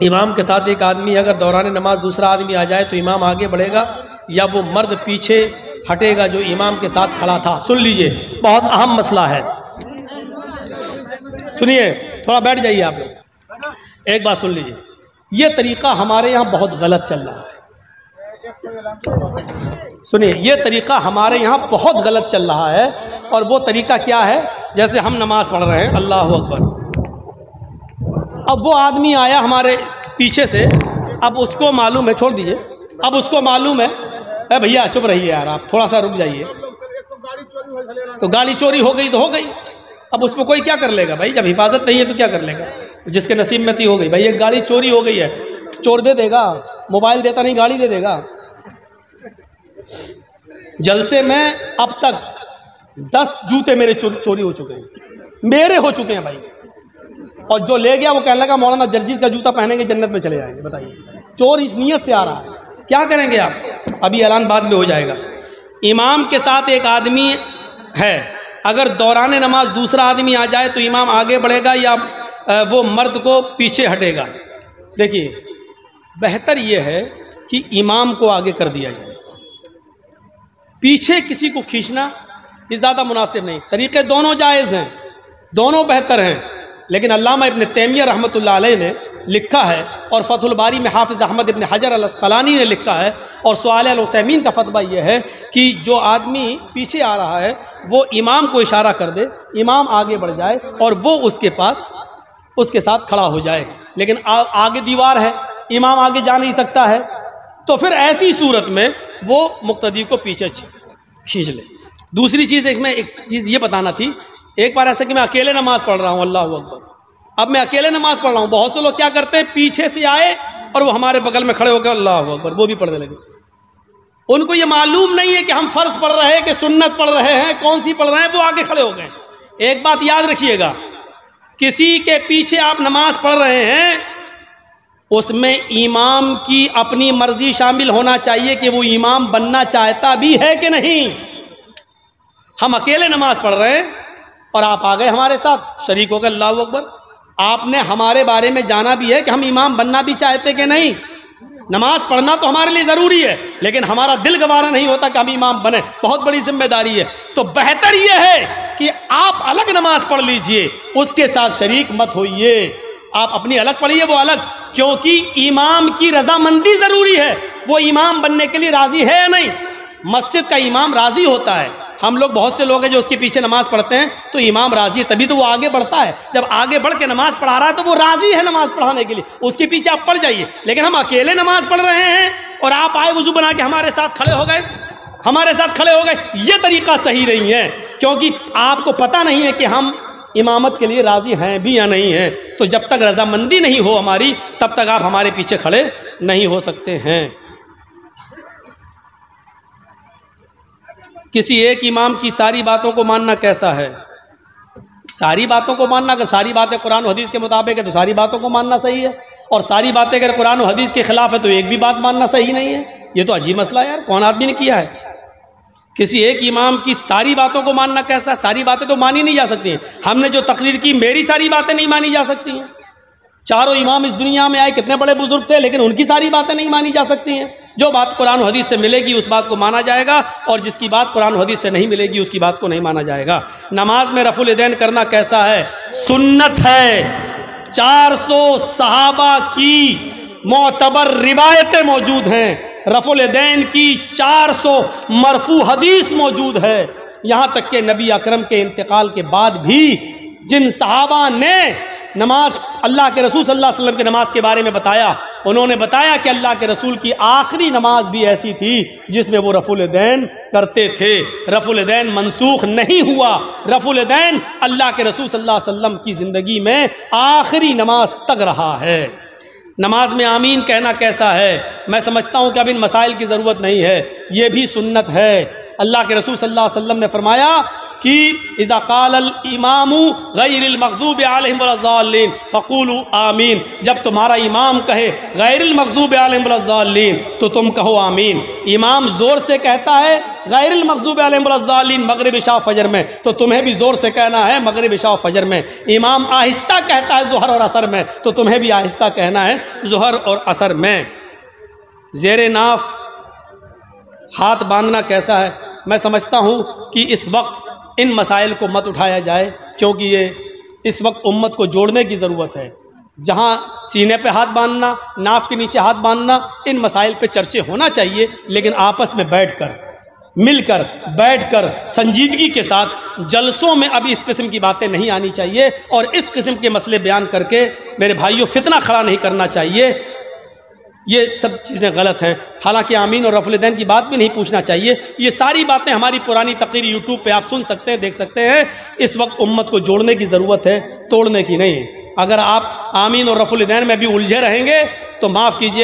इमाम के साथ एक आदमी, अगर दौरान नमाज दूसरा आदमी आ जाए तो इमाम आगे बढ़ेगा या वो मर्द पीछे हटेगा जो इमाम के साथ खड़ा था। सुन लीजिए, बहुत अहम मसला है, सुनिए, थोड़ा बैठ जाइए आप लोग, एक बात सुन लीजिए। ये तरीक़ा हमारे यहाँ बहुत गलत चल रहा है। सुनिए, ये तरीक़ा हमारे यहाँ बहुत गलत चल रहा है। और वो तरीक़ा क्या है? जैसे हम नमाज़ पढ़ रहे हैं, अल्लाह अकबर, अब वो आदमी आया हमारे पीछे से, अब उसको मालूम है, छोड़ दीजिए, अब उसको मालूम है, अरे भैया चुप रहिए यार, आप थोड़ा सा रुक जाइए, तो गाड़ी चोरी हो गई तो हो गई, अब उसमें कोई क्या कर लेगा भाई? जब हिफाजत नहीं है तो क्या कर लेगा? जिसके नसीब में थी हो गई। भाई एक गाड़ी चोरी हो गई है, चोर दे देगा, मोबाइल देता नहीं, गाड़ी दे देगा। जलसे में अब तक 10 जूते मेरे चोरी हो चुके हैं, मेरे हो चुके हैं भाई। और जो ले गया वो कहने लगा मौलाना जर्जिस का जूता पहनेंगे जन्नत में चले जाएंगे। बताइए, चोर इस नीयत से आ रहा है, क्या करेंगे आप? अभी ऐलान बाद में हो जाएगा। इमाम के साथ एक आदमी है, अगर दौरान नमाज दूसरा आदमी आ जाए तो इमाम आगे बढ़ेगा या वो मर्द को पीछे हटेगा? देखिए, बेहतर ये है कि इमाम को आगे कर दिया जाए, पीछे किसी को खींचना ये ज़्यादा मुनासिब नहीं। तरीक़े दोनों जायज़ हैं, दोनों बेहतर हैं, लेकिन अल्लामा इब्न तैमिया रहमतुल्लाह अलैह ने लिखा है और फतहुल बारी में हाफिज़ अहमद इब्न हजर अल अस्क़लानी ने लिखा है और सुआल अल उसैमीन का फतवा यह है कि जो आदमी पीछे आ रहा है वो इमाम को इशारा कर दे, इमाम आगे बढ़ जाए और वो उसके पास उसके साथ खड़ा हो जाए। लेकिन आगे दीवार है, इमाम आगे जा नहीं सकता है, तो फिर ऐसी सूरत में वो मुक्तदी को पीछे खींच ले। दूसरी चीज़, एक चीज़ ये बताना थी, एक बार ऐसा कि मैं अकेले नमाज़ पढ़ रहा हूँ, अल्लाह अकबर, अब मैं अकेले नमाज़ पढ़ रहा हूँ, बहुत से लोग क्या करते हैं, पीछे से आए और वो हमारे बगल में खड़े होकर अल्लाह अकबर वो भी पढ़ने लगे। उनको ये मालूम नहीं है कि हम फ़र्ज़ पढ़ रहे हैं कि सुन्नत पढ़ रहे हैं, कौन सी पढ़ रहे हैं, वो आगे खड़े हो गए। एक बात याद रखिएगा, किसी के पीछे आप नमाज पढ़ रहे हैं, उसमें इमाम की अपनी मर्जी शामिल होना चाहिए कि वो इमाम बनना चाहता भी है कि नहीं। हम अकेले नमाज पढ़ रहे हैं और आप आ गए हमारे साथ, शरीक हो गए, अल्लाह अकबर। आपने हमारे बारे में जाना भी है कि हम इमाम बनना भी चाहते कि नहीं। नमाज पढ़ना तो हमारे लिए ज़रूरी है, लेकिन हमारा दिल गवारा नहीं होता कि हम इमाम बने, बहुत बड़ी जिम्मेदारी है। तो बेहतर यह है कि आप अलग नमाज पढ़ लीजिए, उसके साथ शरीक मत होइए। आप अपनी अलग पढ़िए, वो अलग, क्योंकि इमाम की रजामंदी ज़रूरी है। वो इमाम बनने के लिए राज़ी है या नहीं? मस्जिद का इमाम राज़ी होता है। हम लोग बहुत से लोग हैं जो उसके पीछे नमाज पढ़ते हैं तो इमाम राज़ी है, तभी तो वो आगे बढ़ता है। जब आगे बढ़ के नमाज पढ़ा रहा है तो वो राज़ी है नमाज पढ़ाने के लिए, उसके पीछे आप पढ़ जाइए। लेकिन हम अकेले नमाज पढ़ रहे हैं और आप आए वुज़ू बना के हमारे साथ खड़े हो गए, ये तरीक़ा सही नहीं है, क्योंकि आपको पता नहीं है कि हम इमामत के लिए राज़ी हैं भी या नहीं हैं। तो जब तक रजामंदी नहीं हो हमारी, तब तक आप हमारे पीछे खड़े नहीं हो सकते हैं। किसी एक इमाम की सारी बातों को मानना कैसा है? सारी बातों को मानना, अगर सारी बातें कुरान और हदीस के मुताबिक है तो सारी बातों को मानना सही है, और सारी बातें अगर कुरान और हदीस के खिलाफ है तो एक भी बात मानना सही नहीं है। ये तो अजीब मसला है यार, कौन आदमी ने किया है? किसी एक इमाम की सारी बातों को मानना कैसा? सारी बातें तो मानी नहीं जा सकती हैं। हमने जो तकरीर की, मेरी सारी बातें नहीं मानी जा सकती हैं। चारों इमाम इस दुनिया में आए, कितने बड़े बुजुर्ग थे, लेकिन उनकी सारी बातें नहीं मानी जा सकती हैं। जो बात कुरान और हदीस से मिलेगी उस बात को माना जाएगा, और जिसकी बात कुरान और हदीस से नहीं मिलेगी उसकी बात को नहीं माना जाएगा। नमाज में रफुल यदैन करना कैसा है? सुन्नत है। 400 सहाबा की मोतबर रिवायतें मौजूद हैं, रफुल यदैन की 400 मरफू हदीस मौजूद है। यहाँ तक के नबी अकरम के इंतकाल के बाद भी जिन सहाबा ने नमाज, अल्लाह के रसूल सल्लल्लाहु अलैहि वसल्लम की नमाज के बारे में बताया, उन्होंने बताया कि अल्लाह के रसूल की आखिरी नमाज भी ऐसी थी जिसमें वो रफुल यदैन करते थे। रफुल यदैन मनसूख नहीं हुआ। रफुल यदैन अल्लाह के रसूल सल्लल्लाहु अलैहि वसल्लम की ज़िंदगी में आखिरी नमाज तक रहा है। नमाज में आमीन कहना कैसा है? मैं समझता हूँ कि अब इन मसाइल की ज़रूरत नहीं है, ये भी सुन्नत है। अल्लाह के रसूल सल्लल्लाहु अलैहि वसल्लम ने फरमाया कि इज़ा क़ालल इमामु गैरिल मग़दूबि अलैहिम वलज़्ज़ालिन फ़क़ूलू आमीन। जब तुम्हारा इमाम कहे गैरिल मग़दूबि अलैहिम वलज़्ज़ालिन तो तुम कहो आमीन। इमाम ज़ोर से कहता है गैरिल मग़ज़ूबि अलैहिम वलज़्ज़ालिन मगरिब इशा फजर में, तो तुम्हें भी ज़ोर से कहना है मगरिब इशा फजर में। इमाम आहिस्ता कहता है ज़ुहर और असर में, तो तुम्हें भी आहिस्ता कहना है ज़ुहर और असर में। ज़ेरे नाफ हाथ बांधना कैसा है? मैं समझता हूँ कि इस वक्त इन मसाइल को मत उठाया जाए, क्योंकि ये इस वक्त उम्मत को जोड़ने की ज़रूरत है। जहाँ सीने पे हाथ बांधना, नाक के नीचे हाथ बांधना, इन मसाइल पे चर्चे होना चाहिए, लेकिन आपस में बैठकर, मिलकर, बैठकर संजीदगी के साथ जलसों में अभी इस किस्म की बातें नहीं आनी चाहिए और इस किस्म के मसले बयान करके मेरे भाइयों फितना खड़ा नहीं करना चाहिए। ये सब चीज़ें गलत हैं। हालांकि आमीन और रफ़ुल यदैन की बात भी नहीं पूछना चाहिए। ये सारी बातें हमारी पुरानी तकरीर यूट्यूब पे आप सुन सकते हैं, देख सकते हैं। इस वक्त उम्मत को जोड़ने की ज़रूरत है, तोड़ने की नहीं। अगर आप आमीन और रफ़ुल यदैन में भी उलझे रहेंगे तो माफ़ कीजिए।